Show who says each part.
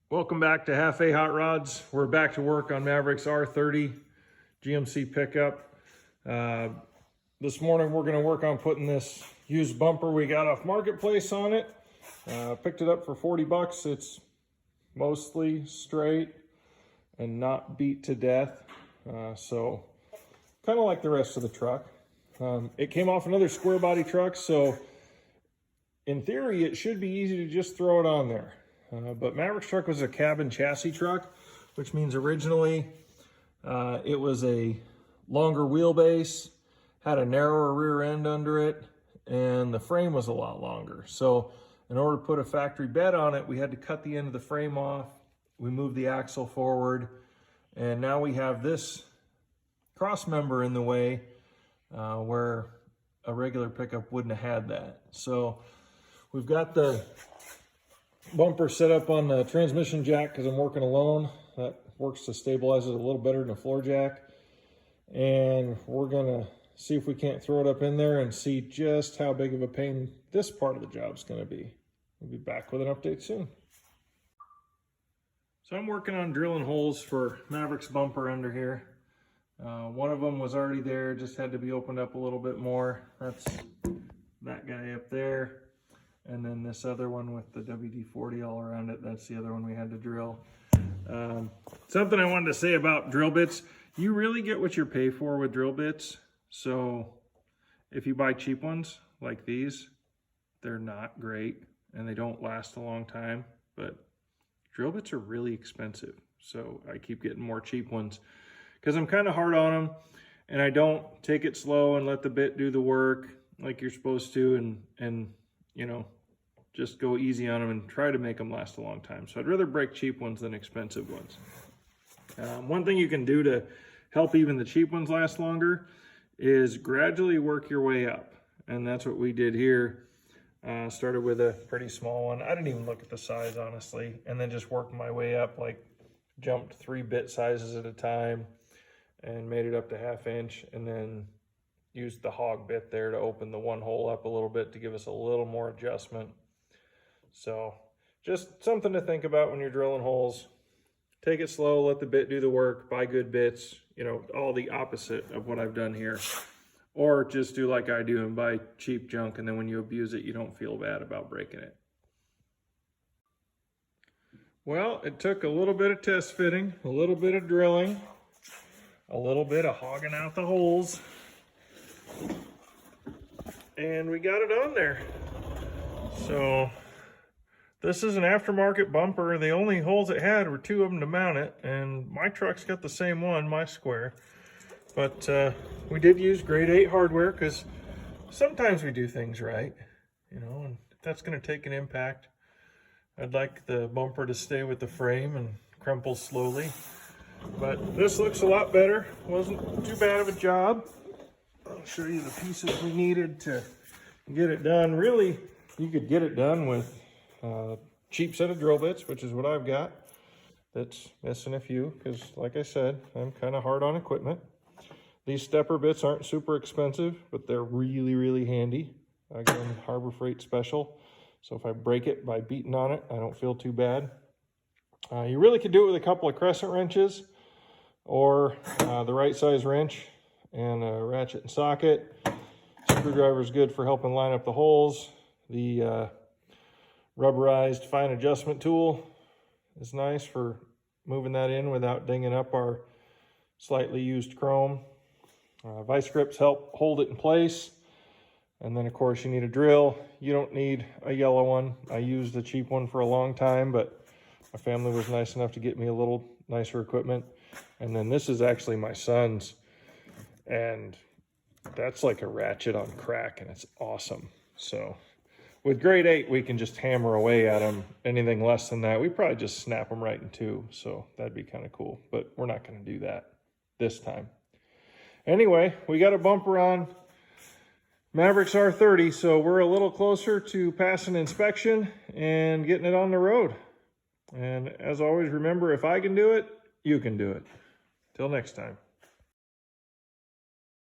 Speaker 1: Welcome back to Half A Hot Rods. We're back to work on Maverick's R30 GMC pickup. This morning we're going to work on putting this used bumper we got off Marketplace on it. Picked it up for 40 bucks. It's mostly straight and not beat to death. So kind of like the rest of the truck. It came off another Squarebody truck, so in theory it should be easy to just throw it on there. But Maverick's truck was a cabin chassis truck, which means originally it was a longer wheelbase, had a narrower rear end under it, and the frame was a lot longer. So in order to put a factory bed on it, we had to cut the end of the frame off. We moved the axle forward, and now we have this cross member in the way where a regular pickup wouldn't have had that. So we've got the bumper set up on the transmission jack because I'm working alone. That works to stabilize it a little better than a floor jack. And we're gonna see if we can't throw it up in there and see just how big of a pain this part of the job is gonna be. We'll be back with an update soon. So I'm working on drilling holes for Maverick's bumper under here. One of them was already there, just had to be opened up a little bit more. That's that guy up there. And then this other one with the WD-40 all around it, that's the other one we had to drill. Something I wanted to say about drill bits, you really get what you pay for with drill bits. So if you buy cheap ones like these, they're not great and they don't last a long time, but drill bits are really expensive. So I keep getting more cheap ones because I'm kind of hard on them and I don't take it slow and let the bit do the work like you're supposed to and you know, just go easy on them and try to make them last a long time. So I'd rather break cheap ones than expensive ones. One thing you can do to help even the cheap ones last longer is gradually work your way up. And that's what we did here. Started with a pretty small one. I didn't even look at the size, honestly. And then just worked my way up, like jumped 3 bit sizes at a time and made it up to 1/2 inch. And then used the hog bit there to open the one hole up a little bit to give us a little more adjustment. So just something to think about when you're drilling holes. Take it slow, let the bit do the work, buy good bits, you know, all the opposite of what I've done here. Or just do like I do and buy cheap junk, and then when you abuse it, you don't feel bad about breaking it. Well, it took a little bit of test fitting, a little bit of drilling, a little bit of hogging out the holes, and we got it on there. So this is an aftermarket bumper. The only holes it had were 2 of them to mount it, and my truck's got the same one, my Square. But we did use grade 8 hardware because sometimes we do things right, you know, and if that's going to take an impact, I'd like the bumper to stay with the frame and crumple slowly. But this looks a lot better. Wasn't too bad of a job. I'll show you the pieces we needed to get it done. Really, you could get it done with a cheap set of drill bits, which is what I've got. That's missing a few because, like I said, I'm kind of hard on equipment. These stepper bits aren't super expensive, but they're really, really handy. Again, Harbor Freight special. So if I break it by beating on it, I don't feel too bad. You really could do it with a couple of crescent wrenches or the right size wrench and a ratchet and socket. Screwdriver is good for helping line up the holes. The rubberized fine adjustment tool is nice for moving that in without dinging up our slightly used chrome. Vice grips help hold it in place. And then of course you need a drill. You don't need a yellow one. I used a cheap one for a long time, but my family was nice enough to get me a little nicer equipment. And then this is actually my son's, and that's like a ratchet on crack, and it's awesome. So with grade 8, we can just hammer away at them. Anything less than that, we probably just snap them right in 2. So that'd be kind of cool, but we're not going to do that this time. Anyway, we got a bumper on Maverick's R30, so we're a little closer to passing inspection and getting it on the road. And as always, remember, if I can do it, you can do it. Till next time.